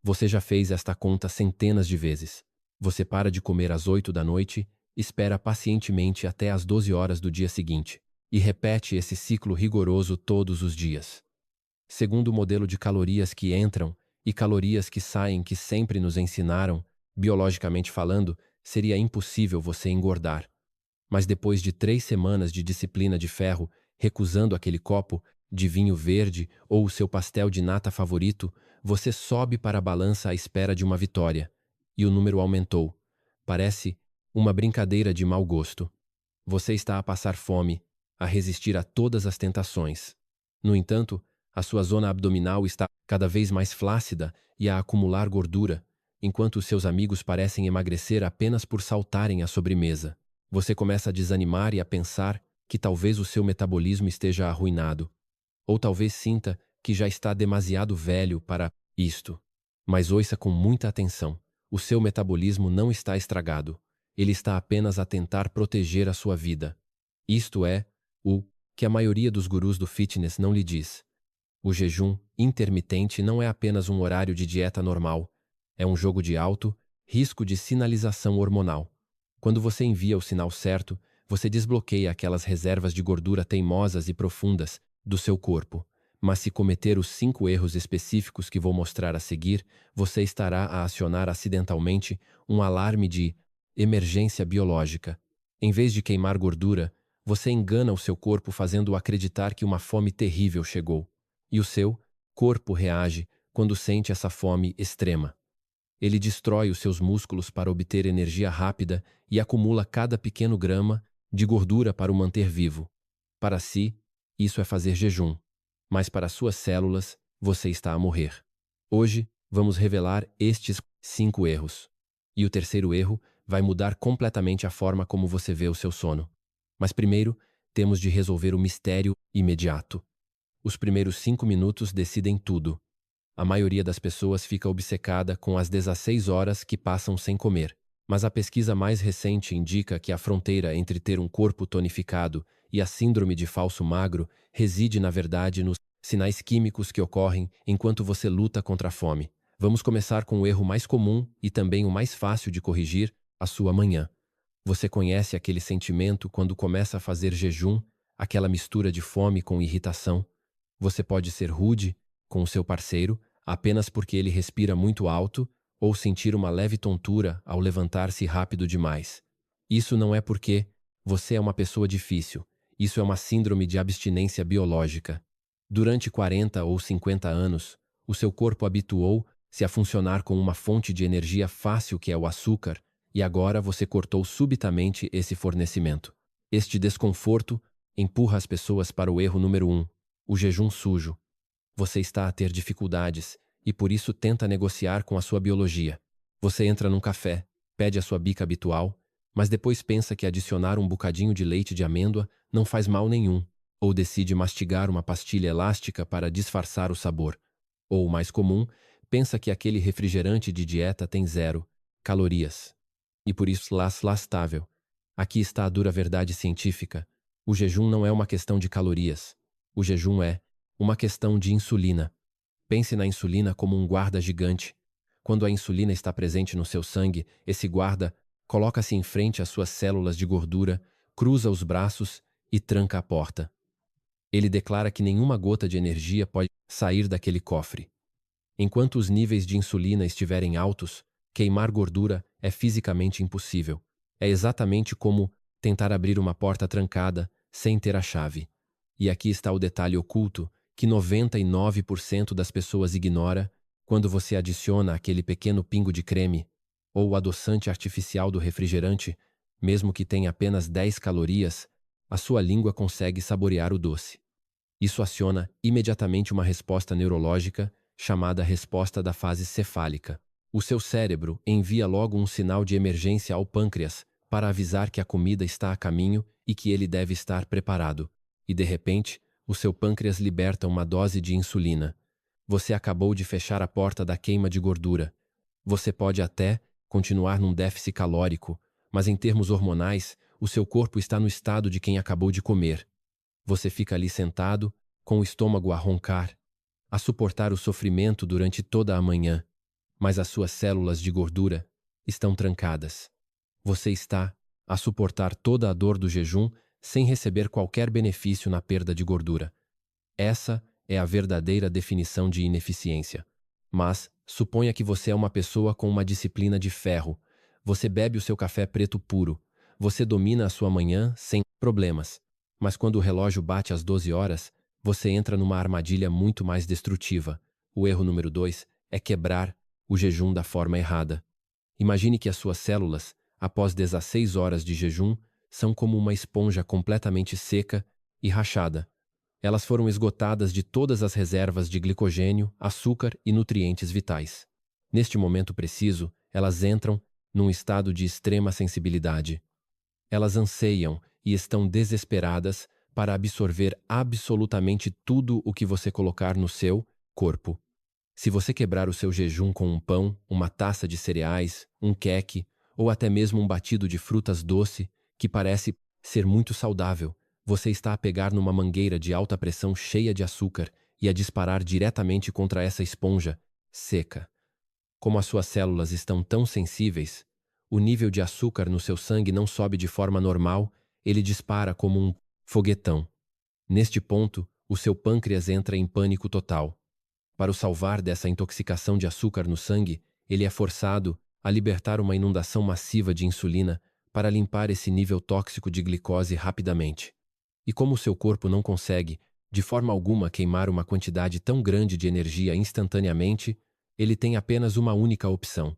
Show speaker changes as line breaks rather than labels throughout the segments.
Você já fez esta conta centenas de vezes. Você para de comer às 8 da noite, espera pacientemente até às 12 horas do dia seguinte e repete esse ciclo rigoroso todos os dias. Segundo o modelo de calorias que entram e calorias que saem que sempre nos ensinaram, biologicamente falando, seria impossível você engordar. Mas depois de 3 semanas de disciplina de ferro, recusando aquele copo de vinho verde ou o seu pastel de nata favorito, você sobe para a balança à espera de uma vitória. E o número aumentou. Parece uma brincadeira de mau gosto. Você está a passar fome, a resistir a todas as tentações. No entanto, a sua zona abdominal está cada vez mais flácida e a acumular gordura, enquanto os seus amigos parecem emagrecer apenas por saltarem à sobremesa. Você começa a desanimar e a pensar que talvez o seu metabolismo esteja arruinado. Ou talvez sinta que já está demasiado velho para isto. Mas ouça com muita atenção. O seu metabolismo não está estragado. Ele está apenas a tentar proteger a sua vida. Isto é o que a maioria dos gurus do fitness não lhe diz. O jejum intermitente não é apenas um horário de dieta normal. É um jogo de alto risco de sinalização hormonal. Quando você envia o sinal certo, você desbloqueia aquelas reservas de gordura teimosas e profundas do seu corpo. Mas se cometer os 5 erros específicos que vou mostrar a seguir, você estará a acionar acidentalmente um alarme de emergência biológica. Em vez de queimar gordura, você engana o seu corpo fazendo-o acreditar que uma fome terrível chegou. E o seu corpo reage quando sente essa fome extrema. Ele destrói os seus músculos para obter energia rápida e acumula cada pequeno grama de gordura para o manter vivo. Para si, isso é fazer jejum, mas para suas células, você está a morrer. Hoje, vamos revelar estes 5 erros. E o terceiro erro vai mudar completamente a forma como você vê o seu sono. Mas primeiro, temos de resolver o mistério imediato. Os primeiros 5 minutos decidem tudo. A maioria das pessoas fica obcecada com as 16 horas que passam sem comer. Mas a pesquisa mais recente indica que a fronteira entre ter um corpo tonificado e a síndrome de falso magro reside, na verdade, nos sinais químicos que ocorrem enquanto você luta contra a fome. Vamos começar com o erro mais comum e também o mais fácil de corrigir, a sua manhã. Você conhece aquele sentimento quando começa a fazer jejum, aquela mistura de fome com irritação? Você pode ser rude com o seu parceiro apenas porque ele respira muito alto ou sentir uma leve tontura ao levantar-se rápido demais. Isso não é porque você é uma pessoa difícil. Isso é uma síndrome de abstinência biológica. Durante 40 ou 50 anos, o seu corpo habituou-se a funcionar com uma fonte de energia fácil que é o açúcar, e agora você cortou subitamente esse fornecimento. Este desconforto empurra as pessoas para o erro número 1, o jejum sujo. Você está a ter dificuldades e por isso tenta negociar com a sua biologia. Você entra num café, pede a sua bica habitual, mas depois pensa que adicionar um bocadinho de leite de amêndoa não faz mal nenhum, ou decide mastigar uma pastilha elástica para disfarçar o sabor. Ou, o mais comum, pensa que aquele refrigerante de dieta tem 0 calorias. E por isso lastável. Aqui está a dura verdade científica. O jejum não é uma questão de calorias. O jejum é uma questão de insulina. Pense na insulina como um guarda gigante. Quando a insulina está presente no seu sangue, esse guarda coloca-se em frente às suas células de gordura, cruza os braços e tranca a porta. Ele declara que nenhuma gota de energia pode sair daquele cofre. Enquanto os níveis de insulina estiverem altos, queimar gordura é fisicamente impossível. É exatamente como tentar abrir uma porta trancada sem ter a chave. E aqui está o detalhe oculto que 99% das pessoas ignora quando você adiciona aquele pequeno pingo de creme ou o adoçante artificial do refrigerante, mesmo que tenha apenas 10 calorias, a sua língua consegue saborear o doce. Isso aciona imediatamente uma resposta neurológica chamada resposta da fase cefálica. O seu cérebro envia logo um sinal de emergência ao pâncreas para avisar que a comida está a caminho e que ele deve estar preparado. E de repente, o seu pâncreas liberta uma dose de insulina. Você acabou de fechar a porta da queima de gordura. Você pode até continuar num déficit calórico, mas em termos hormonais, o seu corpo está no estado de quem acabou de comer. Você fica ali sentado, com o estômago a roncar, a suportar o sofrimento durante toda a manhã. mas as suas células de gordura estão trancadas. Você está a suportar toda a dor do jejum sem receber qualquer benefício na perda de gordura. Essa é a verdadeira definição de ineficiência. Mas suponha que você é uma pessoa com uma disciplina de ferro. Você bebe o seu café preto puro. Você domina a sua manhã sem problemas. Mas quando o relógio bate às 12 horas, você entra numa armadilha muito mais destrutiva. O erro número 2 é quebrar o jejum da forma errada. Imagine que as suas células, após 16 horas de jejum, são como uma esponja completamente seca e rachada. Elas foram esgotadas de todas as reservas de glicogênio, açúcar e nutrientes vitais. Neste momento preciso, elas entram num estado de extrema sensibilidade. Elas anseiam e estão desesperadas para absorver absolutamente tudo o que você colocar no seu corpo. Se você quebrar o seu jejum com um pão, uma taça de cereais, um queque ou até mesmo um batido de frutas doce, que parece ser muito saudável, você está a pegar numa mangueira de alta pressão cheia de açúcar e a disparar diretamente contra essa esponja seca. Como as suas células estão tão sensíveis, o nível de açúcar no seu sangue não sobe de forma normal, ele dispara como um foguetão. Neste ponto, o seu pâncreas entra em pânico total. Para o salvar dessa intoxicação de açúcar no sangue, ele é forçado a libertar uma inundação massiva de insulina para limpar esse nível tóxico de glicose rapidamente. E como o seu corpo não consegue, de forma alguma, queimar uma quantidade tão grande de energia instantaneamente, ele tem apenas uma única opção.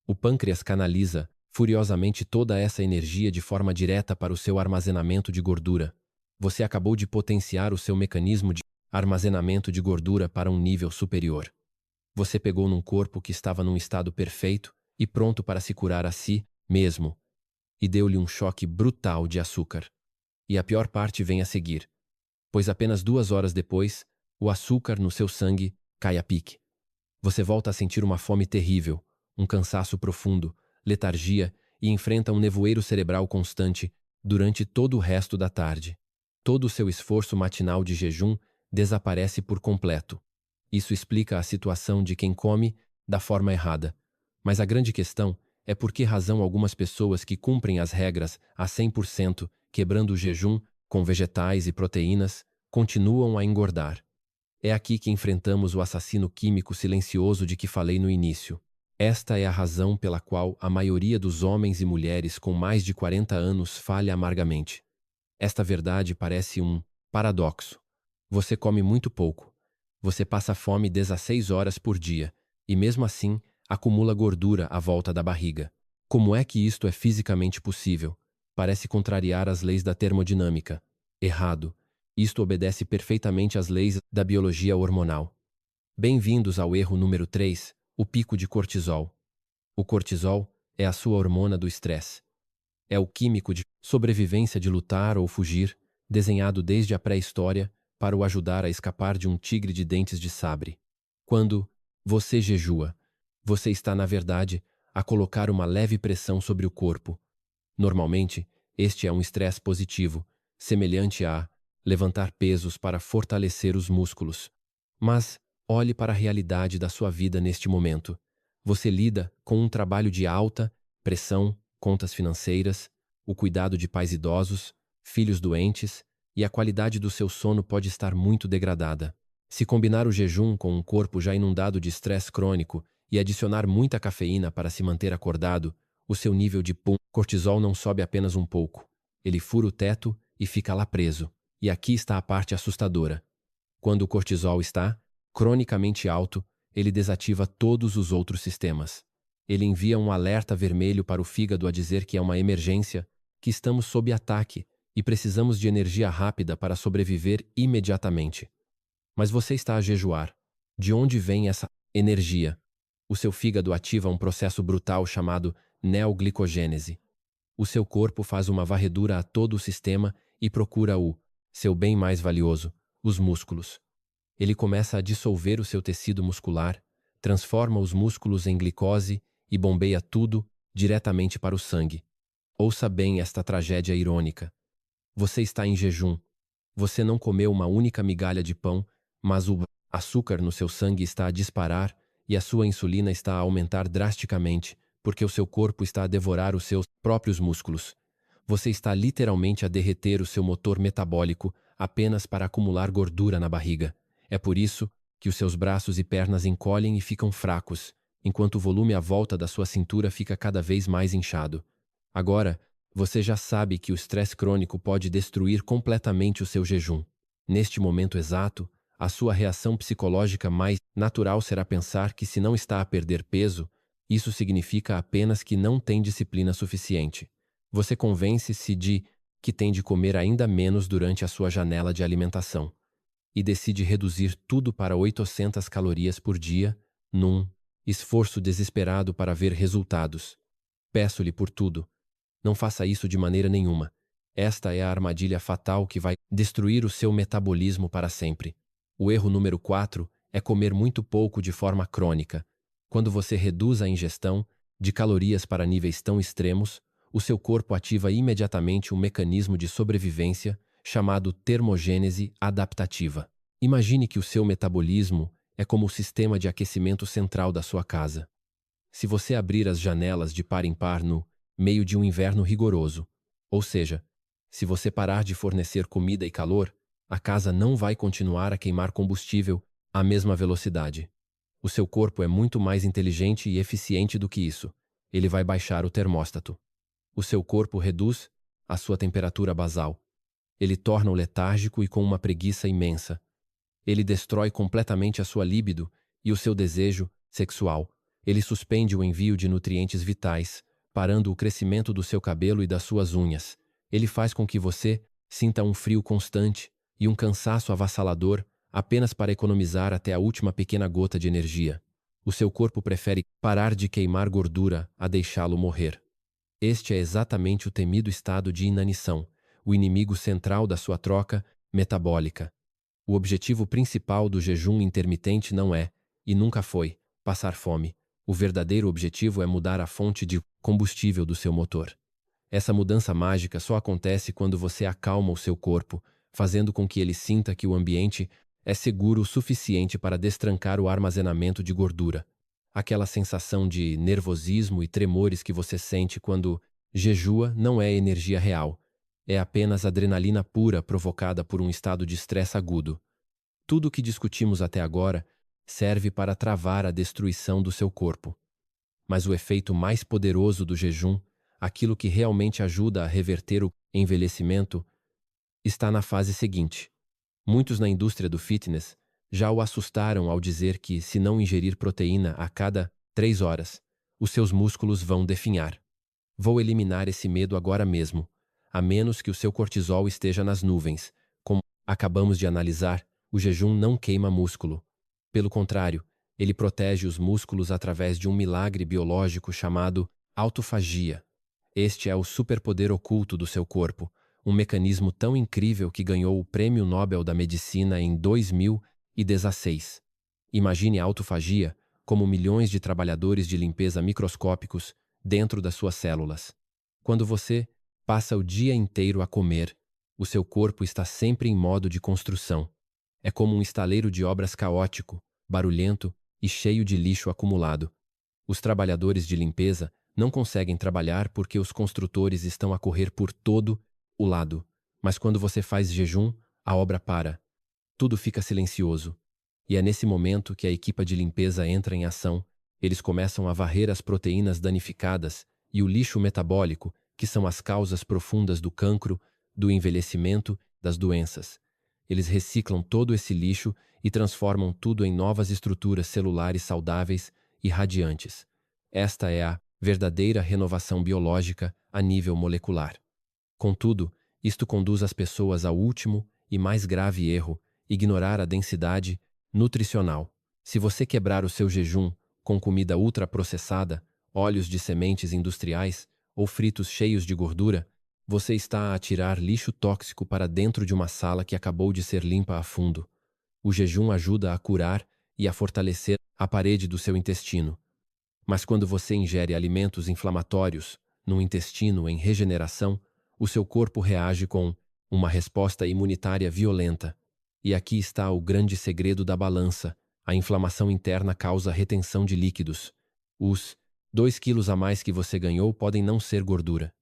O pâncreas canaliza furiosamente toda essa energia de forma direta para o seu armazenamento de gordura. Você acabou de potenciar o seu mecanismo de armazenamento de gordura para um nível superior. Você pegou num corpo que estava num estado perfeito e pronto para se curar a si mesmo, e deu-lhe um choque brutal de açúcar. E a pior parte vem a seguir, pois apenas 2 horas depois, o açúcar no seu sangue cai a pique. Você volta a sentir uma fome terrível, um cansaço profundo, letargia e enfrenta um nevoeiro cerebral constante durante todo o resto da tarde. Todo o seu esforço matinal de jejum desaparece por completo. Isso explica a situação de quem come da forma errada. Mas a grande questão é por que razão algumas pessoas que cumprem as regras a 100%, quebrando o jejum com vegetais e proteínas, continuam a engordar. É aqui que enfrentamos o assassino químico silencioso de que falei no início. Esta é a razão pela qual a maioria dos homens e mulheres com mais de 40 anos falha amargamente. Esta verdade parece um paradoxo. Você come muito pouco. Você passa fome 16 horas por dia e, mesmo assim, acumula gordura à volta da barriga. Como é que isto é fisicamente possível? Parece contrariar as leis da termodinâmica. Errado. Isto obedece perfeitamente às leis da biologia hormonal. Bem-vindos ao erro número 3, o pico de cortisol. O cortisol é a sua hormona do estresse. É o químico de sobrevivência de lutar ou fugir, desenhado desde a pré-história para o ajudar a escapar de um tigre de dentes de sabre. Quando você jejua, você está, na verdade, a colocar uma leve pressão sobre o corpo. Normalmente, este é um estresse positivo, semelhante a levantar pesos para fortalecer os músculos. Mas olhe para a realidade da sua vida neste momento. Você lida com um trabalho de alta pressão, contas financeiras, o cuidado de pais idosos, filhos doentes, e a qualidade do seu sono pode estar muito degradada. Se combinar o jejum com um corpo já inundado de estresse crônico e adicionar muita cafeína para se manter acordado, o seu nível de cortisol não sobe apenas um pouco. Ele fura o teto e fica lá preso. E aqui está a parte assustadora. Quando o cortisol está cronicamente alto, ele desativa todos os outros sistemas. Ele envia um alerta vermelho para o fígado a dizer que é uma emergência, que estamos sob ataque e precisamos de energia rápida para sobreviver imediatamente. Mas você está a jejuar. De onde vem essa energia? O seu fígado ativa um processo brutal chamado neoglicogênese. O seu corpo faz uma varredura a todo o sistema e procura o seu bem mais valioso, os músculos. Ele começa a dissolver o seu tecido muscular, transforma os músculos em glicose e bombeia tudo diretamente para o sangue. Ouça bem esta tragédia irônica. Você está em jejum. Você não comeu uma única migalha de pão, mas o açúcar no seu sangue está a disparar e a sua insulina está a aumentar drasticamente, porque o seu corpo está a devorar os seus próprios músculos. Você está literalmente a derreter o seu motor metabólico apenas para acumular gordura na barriga. É por isso que os seus braços e pernas encolhem e ficam fracos, enquanto o volume à volta da sua cintura fica cada vez mais inchado. Agora, você já sabe que o estresse crônico pode destruir completamente o seu jejum. Neste momento exato, a sua reação psicológica mais natural será pensar que, se não está a perder peso, isso significa apenas que não tem disciplina suficiente. Você convence-se de que tem de comer ainda menos durante a sua janela de alimentação e decide reduzir tudo para 800 calorias por dia, num esforço desesperado para ver resultados. Peço-lhe por tudo, não faça isso de maneira nenhuma. Esta é a armadilha fatal que vai destruir o seu metabolismo para sempre. O erro número 4 é comer muito pouco de forma crônica. Quando você reduz a ingestão de calorias para níveis tão extremos, o seu corpo ativa imediatamente um mecanismo de sobrevivência chamado termogênese adaptativa. Imagine que o seu metabolismo é como o sistema de aquecimento central da sua casa. Se você abrir as janelas de par em par no meio de um inverno rigoroso, ou seja, se você parar de fornecer comida e calor, a casa não vai continuar a queimar combustível à mesma velocidade. O seu corpo é muito mais inteligente e eficiente do que isso. Ele vai baixar o termóstato. O seu corpo reduz a sua temperatura basal. Ele torna-o letárgico e com uma preguiça imensa. Ele destrói completamente a sua libido e o seu desejo sexual. Ele suspende o envio de nutrientes vitais, parando o crescimento do seu cabelo e das suas unhas. Ele faz com que você sinta um frio constante e um cansaço avassalador apenas para economizar até a última pequena gota de energia. O seu corpo prefere parar de queimar gordura a deixá-lo morrer. Este é exatamente o temido estado de inanição, o inimigo central da sua troca metabólica. O objetivo principal do jejum intermitente não é, e nunca foi, passar fome. O verdadeiro objetivo é mudar a fonte de combustível do seu motor. Essa mudança mágica só acontece quando você acalma o seu corpo, fazendo com que ele sinta que o ambiente é seguro o suficiente para destrancar o armazenamento de gordura. Aquela sensação de nervosismo e tremores que você sente quando jejua não é energia real. É apenas adrenalina pura provocada por um estado de estresse agudo. Tudo o que discutimos até agora serve para travar a destruição do seu corpo. Mas o efeito mais poderoso do jejum, aquilo que realmente ajuda a reverter o envelhecimento, está na fase seguinte. Muitos na indústria do fitness já o assustaram ao dizer que, se não ingerir proteína a cada 3 horas, os seus músculos vão definhar. Vou eliminar esse medo agora mesmo, a menos que o seu cortisol esteja nas nuvens. Como acabamos de analisar, o jejum não queima músculo. Pelo contrário, ele protege os músculos através de um milagre biológico chamado autofagia. Este é o superpoder oculto do seu corpo, um mecanismo tão incrível que ganhou o Prêmio Nobel da Medicina em 2016. Imagine a autofagia como milhões de trabalhadores de limpeza microscópicos dentro das suas células. Quando você passa o dia inteiro a comer, o seu corpo está sempre em modo de construção. É como um estaleiro de obras caótico, barulhento e cheio de lixo acumulado. Os trabalhadores de limpeza não conseguem trabalhar porque os construtores estão a correr por todo o lado. Mas quando você faz jejum, a obra para. Tudo fica silencioso. E é nesse momento que a equipa de limpeza entra em ação. Eles começam a varrer as proteínas danificadas e o lixo metabólico, que são as causas profundas do cancro, do envelhecimento, das doenças. Eles reciclam todo esse lixo e transformam tudo em novas estruturas celulares saudáveis e radiantes. Esta é a verdadeira renovação biológica a nível molecular. Contudo, isto conduz as pessoas ao último e mais grave erro: ignorar a densidade nutricional. Se você quebrar o seu jejum com comida ultraprocessada, óleos de sementes industriais ou fritos cheios de gordura, você está a atirar lixo tóxico para dentro de uma sala que acabou de ser limpa a fundo. O jejum ajuda a curar e a fortalecer a parede do seu intestino. Mas quando você ingere alimentos inflamatórios no intestino em regeneração, o seu corpo reage com uma resposta imunitária violenta. E aqui está o grande segredo da balança A inflamação interna causa retenção de líquidos. Os 2 quilos a mais que você ganhou podem não ser gordura.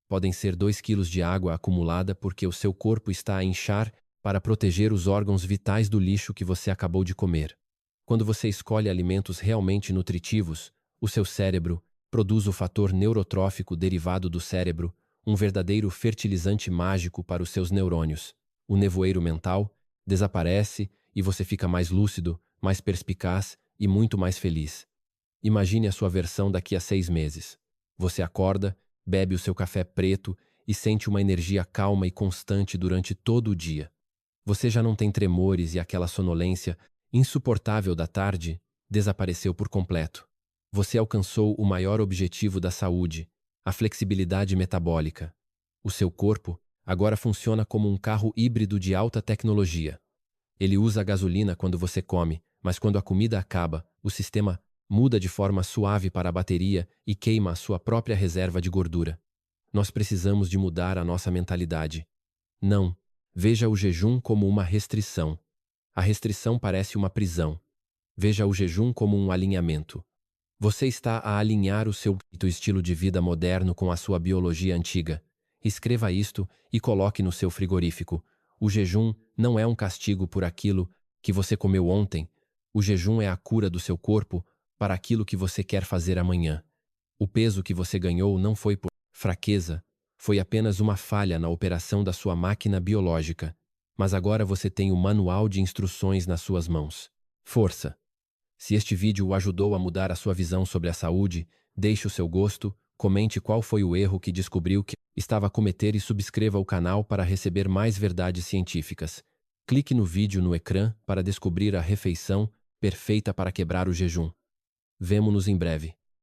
Podem ser 2 quilos de água acumulada porque o seu corpo está a inchar para proteger os órgãos vitais do lixo que você acabou de comer. Quando você escolhe alimentos realmente nutritivos, o seu cérebro produz o fator neurotrófico derivado do cérebro, um verdadeiro fertilizante mágico para os seus neurônios. O nevoeiro mental desaparece e você fica mais lúcido, mais perspicaz e muito mais feliz. Imagine a sua versão daqui a 6 meses. Você acorda, bebe o seu café preto e sente uma energia calma e constante durante todo o dia. Você já não tem tremores e aquela sonolência insuportável da tarde desapareceu por completo. Você alcançou o maior objetivo da saúde, a flexibilidade metabólica. O seu corpo agora funciona como um carro híbrido de alta tecnologia. Ele usa a gasolina quando você come, mas quando a comida acaba, o sistema muda de forma suave para a bateria e queima a sua própria reserva de gordura. Nós precisamos de mudar a nossa mentalidade. Não, veja o jejum como uma restrição. A restrição parece uma prisão. Veja o jejum como um alinhamento. Você está a alinhar o seu estilo de vida moderno com a sua biologia antiga. Escreva isto e coloque no seu frigorífico. O jejum não é um castigo por aquilo que você comeu ontem. O jejum é a cura do seu corpo para aquilo que você quer fazer amanhã. O peso que você ganhou não foi por fraqueza, foi apenas uma falha na operação da sua máquina biológica. Mas agora você tem o manual de instruções nas suas mãos. Força! Se este vídeo o ajudou a mudar a sua visão sobre a saúde, deixe o seu gosto, comente qual foi o erro que descobriu que estava a cometer e subscreva o canal para receber mais verdades científicas. Clique no vídeo no ecrã para descobrir a refeição perfeita para quebrar o jejum. Vemo-nos em breve.